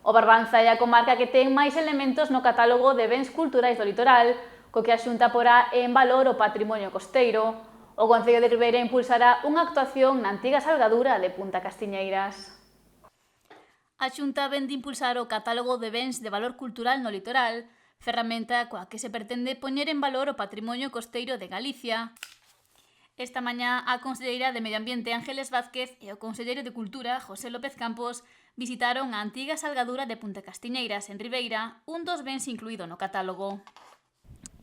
O Barbanza é a comarca que ten máis elementos no catálogo de bens culturais do litoral, co que a Xunta porá en valor o patrimonio costeiro. O Concello de Ribeira impulsará unha actuación na antiga salgadura de Punta Castiñeiras. A Xunta vén de impulsar o catálogo de bens de valor cultural no litoral, ferramenta coa que se pretende poñer en valor o patrimonio costeiro de Galicia. Esta mañá a conselleira de Medio Ambiente Ángeles Vázquez e o conselleiro de Cultura José López Campos visitaron a antiga salgadura de Punta Castiñeiras en Ribeira, un dos bens incluído no catálogo.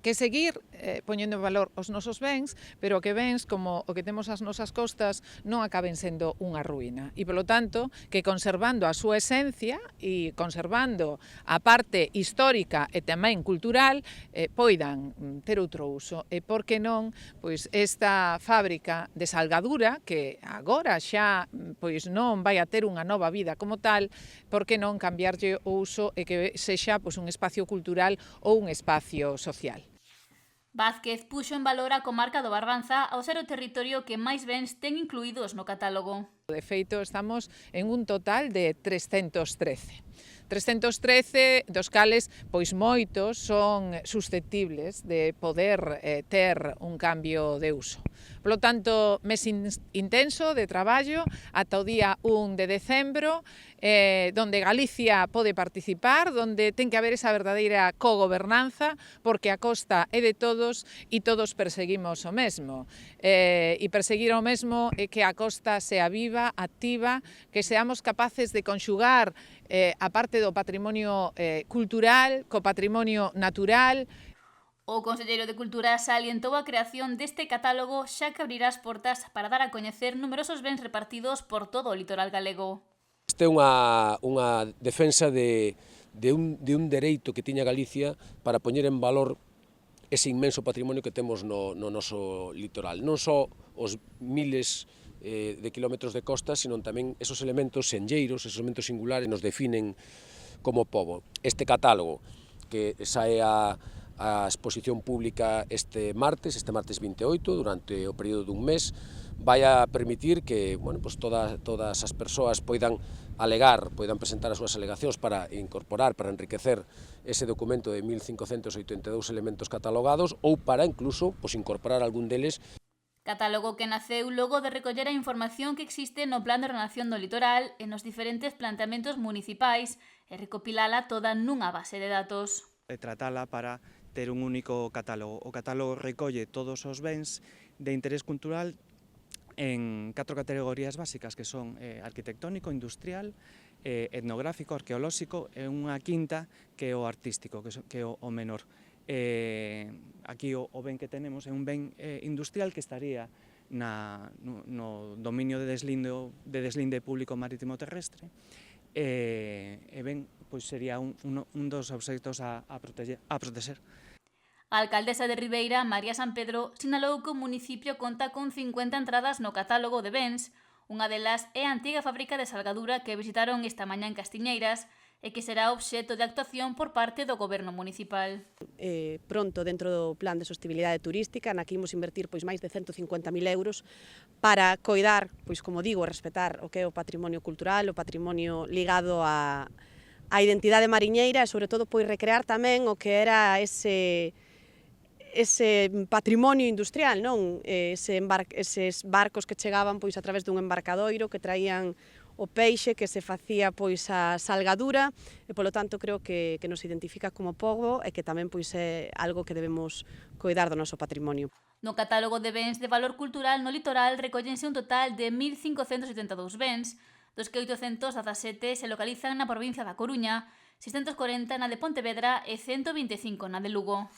Que seguir poñendo en valor os nosos bens, pero que bens como o que temos ás nosas costas non acaben sendo unha ruína. E, polo tanto, que conservando a súa esencia e conservando a parte histórica e tamén cultural, poidan ter outro uso. E por que non, pois esta fábrica de salgadura, que agora xa pois non vai a ter unha nova vida como tal, por que non cambiarlle o uso e que sexa pois un espacio cultural ou un espacio social. Vázquez puxo en valor a comarca do Barbanza ao ser o territorio que máis bens ten incluídos no catálogo. De feito, estamos en un total de 313. 313 dos cales, pois moitos son susceptibles de poder ter un cambio de uso. Polo tanto, mes intenso de traballo ata o día 1 de decembro, donde Galicia pode participar, donde ten que haber esa verdadeira cogobernanza, porque a costa é de todos e todos perseguimos o mesmo. E perseguir o mesmo é que a costa sea viva, activa, que seamos capaces de conxugar a parte do patrimonio cultural co patrimonio natural. O conselleiro de Cultura salientou a creación deste catálogo xa que abrirá as portas para dar a coñecer numerosos bens repartidos por todo o litoral galego. Esta é unha defensa de un dereito que tiña Galicia para poñer en valor ese inmenso patrimonio que temos no noso litoral. Non só os miles de kilómetros de costa, sino tamén esos elementos senlleiros, esos elementos singulares nos definen como pobo. Este catálogo que sae a exposición pública este martes 28, durante o período dun mes, vai a permitir que pues todas as persoas poidan alegar, poidan presentar as súas alegacións para incorporar, para enriquecer ese documento de 1582 elementos catalogados ou para incluso pues, incorporar algún deles. Catálogo que naceu logo de recoller a información que existe no Plan de Ordenación do Litoral e nos diferentes planteamentos municipais e recopilala toda nunha base de datos. E tratala para ter un único catálogo. O catálogo recolle todos os bens de interés cultural en 4 categorías básicas que son arquitectónico, industrial, etnográfico, arqueolóxico e unha quinta que é o artístico, que é o menor. Aquí o ben que tenemos é un ben industrial que estaría no dominio de deslinde público marítimo terrestre e ben, pois sería un dos obxectos a protexer. A alcaldesa de Ribeira, María San Pedro, sinalou que o municipio conta con 50 entradas no catálogo de bens. Unha delas é a antiga fábrica de salgadura que visitaron esta mañá en Castiñeiras e que será obxecto de actuación por parte do goberno municipal. Pronto, dentro do plan de sostibilidade turística, na que imos invertir pois máis de 150.000 euros para coidar, pois como digo, respetar o que é o patrimonio cultural, o patrimonio ligado á identidade mariñeira e, sobre todo, pois recrear tamén o que era ese patrimonio industrial, non? Eses barcos que chegaban pois a través dun embarcadoiro que traían o peixe que se facía pois a salgadura e, polo tanto, creo que nos identifica como pobo e que tamén pois é algo que debemos coidar do noso patrimonio. No catálogo de bens de valor cultural no litoral recóllense un total de 1.572 bens, dos que 817 se localizan na provincia da Coruña, 640 na de Pontevedra e 125 na de Lugo.